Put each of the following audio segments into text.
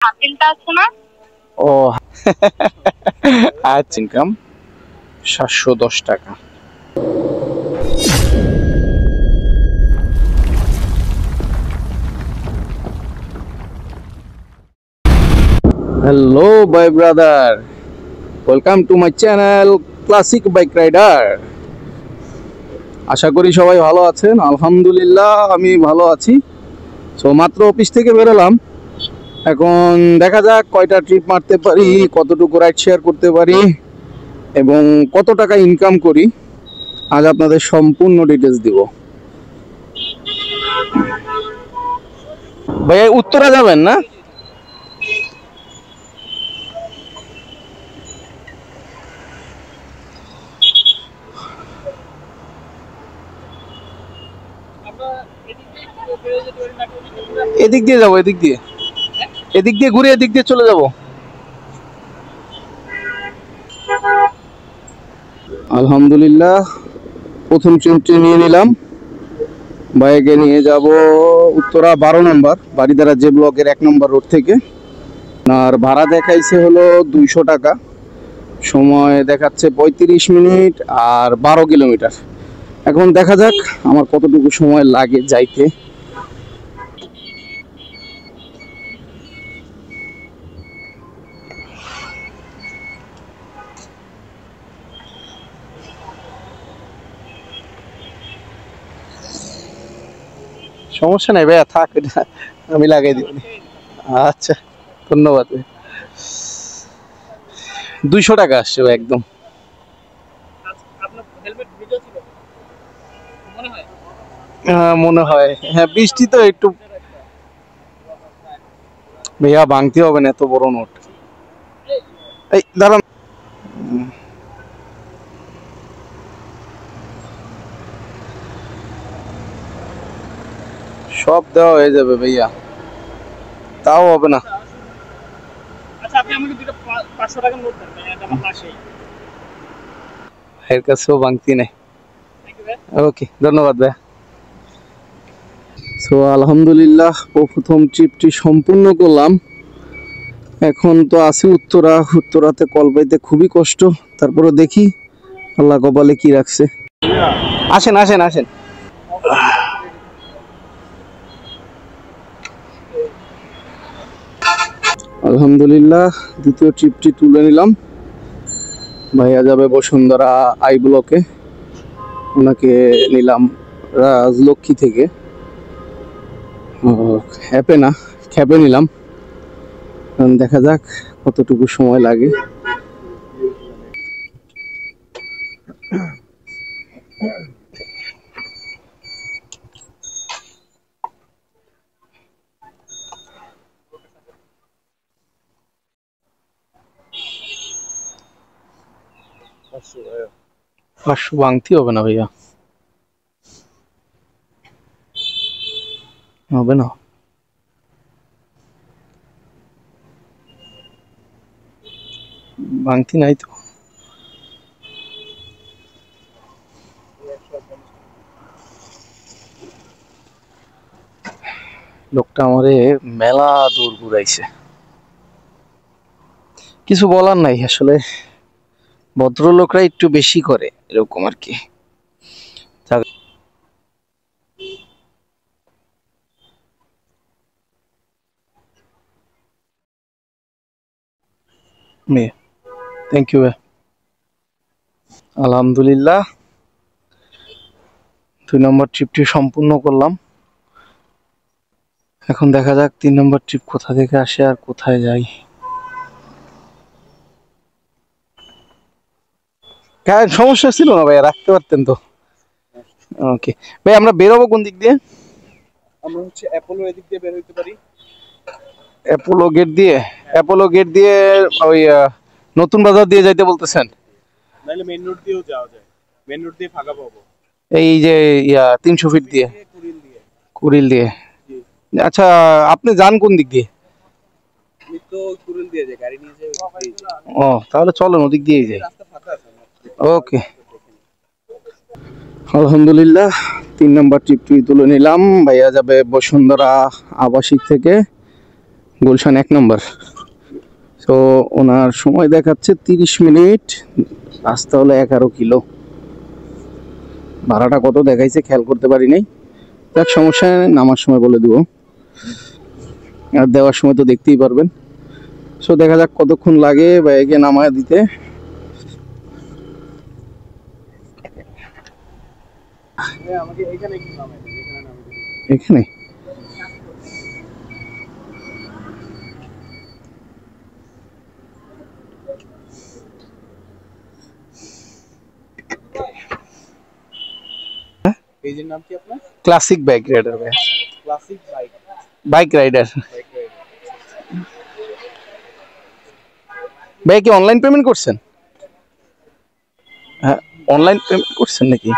আপেলটা আছে না? ও আচ্ছা, ইনকাম 710 টাকা। হ্যালো বাই brother, welcome to my channel classic bike rider. আশা করি সবাই ভালো আছেন। আলহামদুলিল্লাহ আমি ভালো আছি। সো মাত্র অফিস থেকে বেরোলাম, এখন দেখা যাক কয়টা ট্রিপ মারতে পারি, কতটুকু রাইড শেয়ার করতে পারি এবং কত টাকা ইনকাম করি। আজ আপনাদের সম্পূর্ণ ডিটেলস দিব। ভাইয়া উত্তরা যাবেন না? এদিক দিয়ে যাবো, এদিক দিয়ে ঘুরে এদিক দিয়ে চলে যাব। আলহামদুলিল্লাহ প্রথম ট্রেনটি নিয়ে নিলাম। বাইকে নিয়ে যাব উত্তরা 12 নম্বর বাড়িদারা যে ব্লকের 1 নম্বর রোড থেকে। আর ভাড়া দেখাইছে হলো 200 টাকা, সময় দেখাচ্ছে 35 মিনিট আর 12 কিলোমিটার। এখন দেখা যাক আমার কতটুকু সময় লাগে যাইতে। সমস্যা নাই ভাইয়া, থাক, এটা আমি লাগাই দিব। আচ্ছা ধন্যবাদ। 200 টাকা আসছে ভাই একদম। মনে হয় হ্যাঁ, বৃষ্টি তো একটু। ভাইয়া ভাঙতে হবে না এত বড় নোট। এই দাঁড়ান, সব দেওয়া হয়ে যাবে ভাইয়া, তাও হবে না। আচ্ছা আপনি আমাকে দুটো 500 টাকার নোট দেন, এটা আমার পাশেই। এর কাছেও ভাঙতি নাই। ওকে ধন্যবাদ ভাইয়া। সো আলহামদুলিল্লাহ প্রথম ট্রিপটি সম্পূর্ণ করলাম। এখন তো আছি উত্তরাতে কল পাইতে খুবই কষ্ট, তারপরে দেখি আল্লাহ কপালে কি রাখছে। আসেন আসেন আসেন। আলহামদুলিল্লাহ দ্বিতীয় ট্রিপটি তুলে নিলাম। ভাইয়া যাবে বসুন্ধরা আই ব্লকে, ওনাকে নিলাম রাজলক্ষ্মী থেকে, খ্যাপে নিলাম। দেখা যাক কতটুকু সময় লাগে। ভাঙতি হবে না ভাইয়া, হবে না। ভাঙতি নাই তো। লোকটা আমারে মেলা দূর ঘুরাইছে, কিছু বলার নাই আসলে। ভদ্রলোকরা একটু বেশি করে এরকম আর কি। Thank you. আলহামদুলিল্লাহ 2 নম্বর ট্রিপটি সম্পূর্ণ করলাম। এখন দেখা যাক 3 নম্বর ট্রিপ কোথা থেকে আসে আর কোথায় যাই। সমস্যা ছিল না ভাই, রাখতে পারতেন তো। ওকে ভাই, আমরা বেরোবো কোন দিক দিয়ে? আমরা হচ্ছে অ্যাপোলো এদিক দিয়ে বের হইতে পারি। অ্যাপোলো গেট দিয়ে ওই নতুন বাজার দিয়ে যাইতে বলতেছেন? নাহলে মেইন রোড দিয়েও যাওয়া যায়, মেইন রোড দিয়ে ফাঁকা পাবো। এই যে 300 ফিট দিয়ে, কুড়িল দিয়ে। আচ্ছা আপনি যান কোন দিক দিয়ে? আমি তো কুড়িল দিয়ে যাই, গাড়ি নিয়ে যাই। ও তাহলে চলেন ওদিক দিয়েই যাই। রাস্তা ফাঁকা আছে। ওকে আলহামদুলিল্লাহ 3 নম্বর ট্রিপটি তুলে নিলাম। ভাইয়া যাবে বসুন্ধরা আবাসিক থেকে গুলশান 1 নম্বর। তো ওনার সময় দেখাচ্ছে 30 মিনিট, রাস্তা হলো 11 কিলো। ভাড়াটা কত দেখাইছে খেয়াল করতে পারি নাই, যাক সমস্যা নেই, নামার সময় বলে দিব, আর দেওয়ার সময় তো দেখতেই পারবেন। সো দেখা যাক কতক্ষণ লাগে বাইকে নামায় দিতে। এখানে পেজের নাম কি আপনার? ক্লাসিক বাইক রাইডার ভাই। Classic bike bike rider bike rider. ভাই কি অনলাইন পেমেন্ট করছেন? হ্যাঁ, অনলাইন পেমেন্ট করছেন নাকি?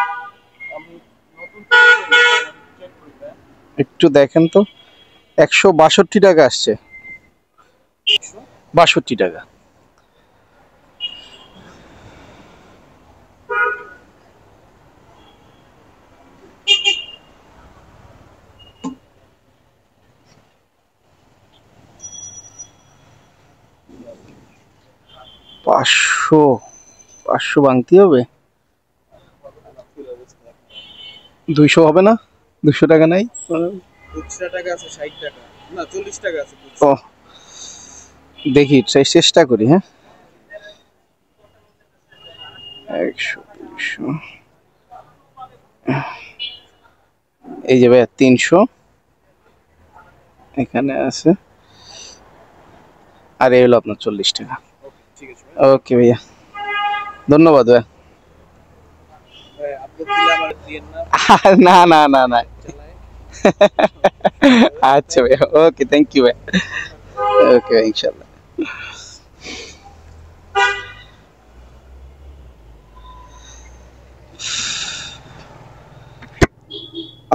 আমি নতুন চেক করি ভাই। একটু দেখেন তো। 162 টাকা আসছে। 62 টাকা। পাঁচশো 500 ভাঙতে হবে। 200 হবে না? 200 টাকা নাই? খুচরা টাকা আছে 60 টাকা, না 40 টাকা আছে। ও দেখি চেষ্টা করি। হ্যাঁ, 100 200, এই যে ভাই 300 এখানে আছে, আর এই হলো আপনার 40 টাকা। ঠিক আছে ওকে ভাইয়া, ধন্যবাদ ভাইয়া। ভাই, আপনি দিলে আমার দিয়েন না, না না না না, চালায়। আচ্ছা ভাইয়া, ওকে, থ্যাংক ইউ ভাই। ওকে ভাই, ইনশাল্লাহ।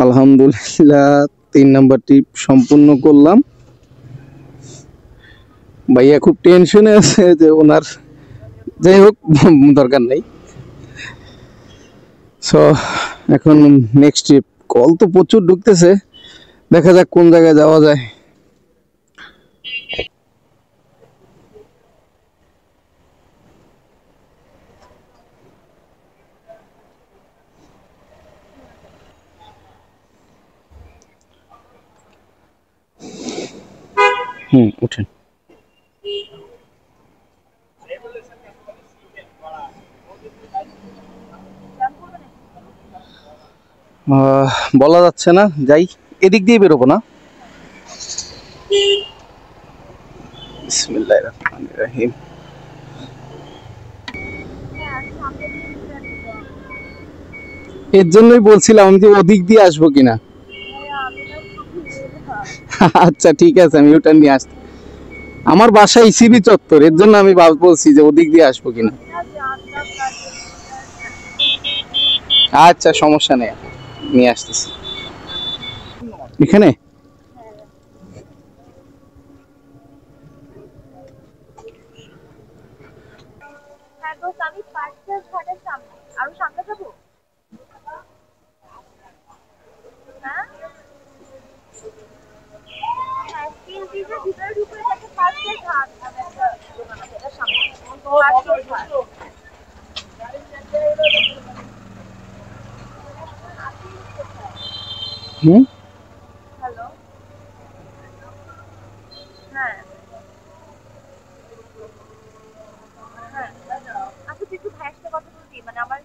আলহামদুলিল্লাহ 3 নাম্বার ট্রিপ সম্পূর্ণ করলাম। ভাইয়া খুব টেনশনে আছে যে ওনার, যাই হোক দরকার নেই। সো এখন নেক্সট ট্রিপ। কল তো প্রচুর ঢুকতেছে, দেখা যাক কোন জায়গায় যাওয়া যায়। উঠেন। বলা যাচ্ছে না, যাই এদিক দিয়ে বেরোবো না। বিসমিল্লাহির রহমানির রহিম। এর জন্যই বলছিলাম আমি যে ওদিক দিয়ে আসবো কিনা। আচ্ছা ঠিক আছে, আমি ইউটার্ন নিয়ে আসছি। আমার বাসা ইসিবি চত্বর, এর জন্য আমি বলছি যে ওদিক দিয়ে আসবো কিনা। আচ্ছা সমস্যা নেই, নিয়ে আসতেছি। এখানে আমি পার্কের ঘাটের সামনে, আরো সামনে যাবো। হ্যাঁ, স্টিল ব্রিজের ভিতরে ঢুকে যাচ্ছে পার্কের ঘাট, মানে একটা দোকান আছে এটার সামনে। পার্কের ঘাট। হ্যালো, হ্যাঁ হ্যাঁ, আচ্ছা তুই একটু ভাইয়ের সাথে কথা বলবি, মানে আমার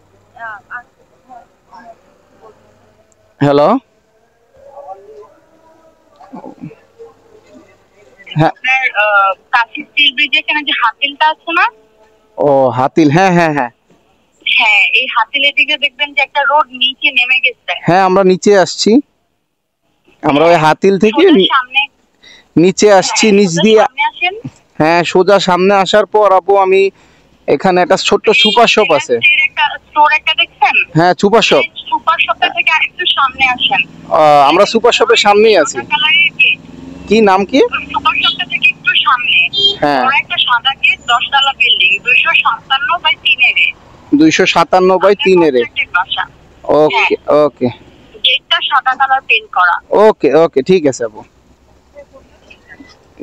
হ্যালো, হ্যাঁ আপনার কাশি স্টিল ব্রিজের এখানে যে হাতিলটা আছে না? ও হাতিল, হ্যাঁ হ্যাঁ হ্যাঁ হ্যাঁ, এই হাতিলের দিকে দেখবেন যে একটা রোড নিচে নেমে গেছে। হ্যাঁ, আমরা নিচে আসছি। আমরা ওই হাতিল থেকে সামনে নিচে আসছি, নিচ দিয়ে। সামনে আসেন। হ্যাঁ, সোজা সামনে আসার পর আপু আমি এখানে একটা ছোট্ট সুপার শপ আছে। একটা স্টোর একটা দেখছেন? হ্যাঁ, সুপার শপ। সুপার শপটা থেকে আরেকটু সামনে আসেন। আমরা সুপার শপের সামনেই আছি। কি নাম কি? সুপার শপটা থেকে একটু সামনে হ্যাঁ, বড় একটা সাদা গেট, 10 তলা বিল্ডিং, 257/3 এর। 257/3 এর। বাসা। ওকে ওকে, গেটটা সাদা কালার পেইন্ট করা। ওকে ওকে, ঠিক আছে আপু,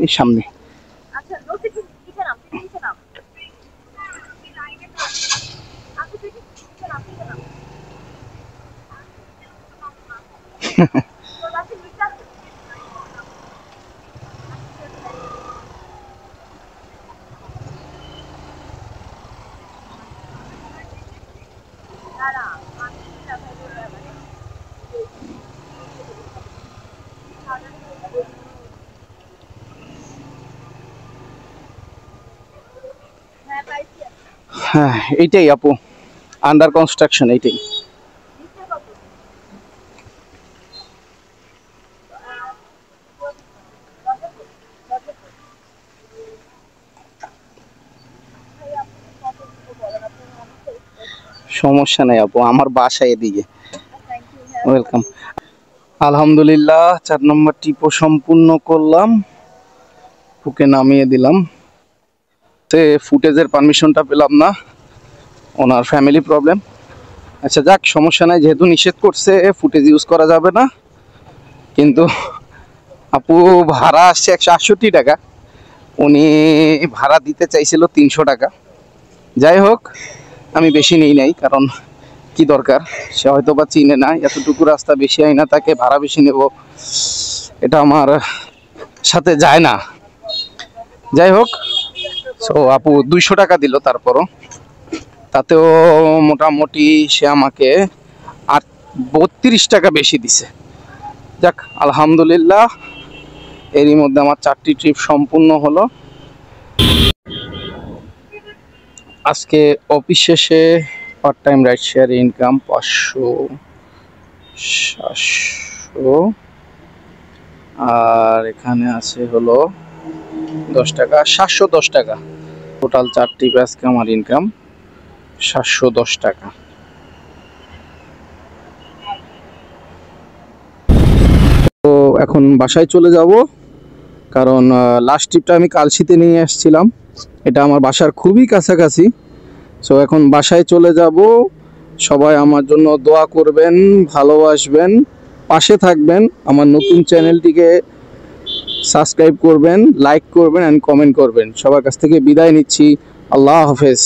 এই সামনে। আচ্ছা রসিদ লিখে নাম, তুমি লিখে নাম। আচ্ছা তুমি লিখে নাম, লিখে নাম। তো লাস্টে লিখে আছে। দাঁড়া, আমি লিখে রাখাই বলে মানে হ্যাঁ পাইছি। হ্যাঁ এইটাই আপু, আন্ডার কনস্ট্রাকশন এইটাই। লিখতে কত? সমস্যা নাই আপু, আমার বাসায় এদিকে। Thank you. ওয়েলকাম। আলহামদুলিল্লাহ 4 নম্বর ট্রিপও সম্পূর্ণ করলাম, ওকে নামিয়ে দিলাম। সে ফুটেজের পারমিশনটা পেলাম না, ওনার ফ্যামিলি প্রবলেম। আচ্ছা যাক, সমস্যা নাই, যেহেতু নিষেধ করছে ফুটেজ ইউজ করা যাবে না। কিন্তু আপু ভাড়া আসছে 168 টাকা, উনি ভাড়া দিতে চাইছিল 300 টাকা। যাই হোক, আমি বেশি নেই নাই, কারণ কি দরকার, সে হয়তো বা চিনে না, এতটুকু রাস্তা বেশি হয় না, তাকে ভাড়া বেশি নেব এটা আমার সাথে যায় না। যাই হোক, সো আপু 200 টাকা দিল, তারপরও তাতেও মোটামুটি সে আমাকে 32 টাকা বেশি দিছে। যাক আলহামদুলিল্লাহ, এরই মধ্যে আমার 4টি ট্রিপ সম্পূর্ণ হলো। আজকে অফিস শেষে part time ride share income 500, 700, আর এখানে আছে হলো 10 টাকা, 710 টাকা। টোটাল 4 ট্রিপ আজকে আমার ইনকাম 710 টাকা। তো এখন বাসায় চলে যাব, কারণ লাস্ট ট্রিপটা আমি কালশিতে নিয়ে আসছিলাম, এটা আমার বাসার খুবই কাছাকাছি। সো এখন বাসায় চলে যাব। সবাই আমার জন্য দোয়া করবেন, ভালোবাসবেন, পাশে থাকবেন, আমার নতুন চ্যানেলটিকে সাবস্ক্রাইব করবেন, লাইক করবেন অ্যান্ড কমেন্ট করবেন। সবার কাছ থেকে বিদায় নিচ্ছি, আল্লাহ হাফেজ।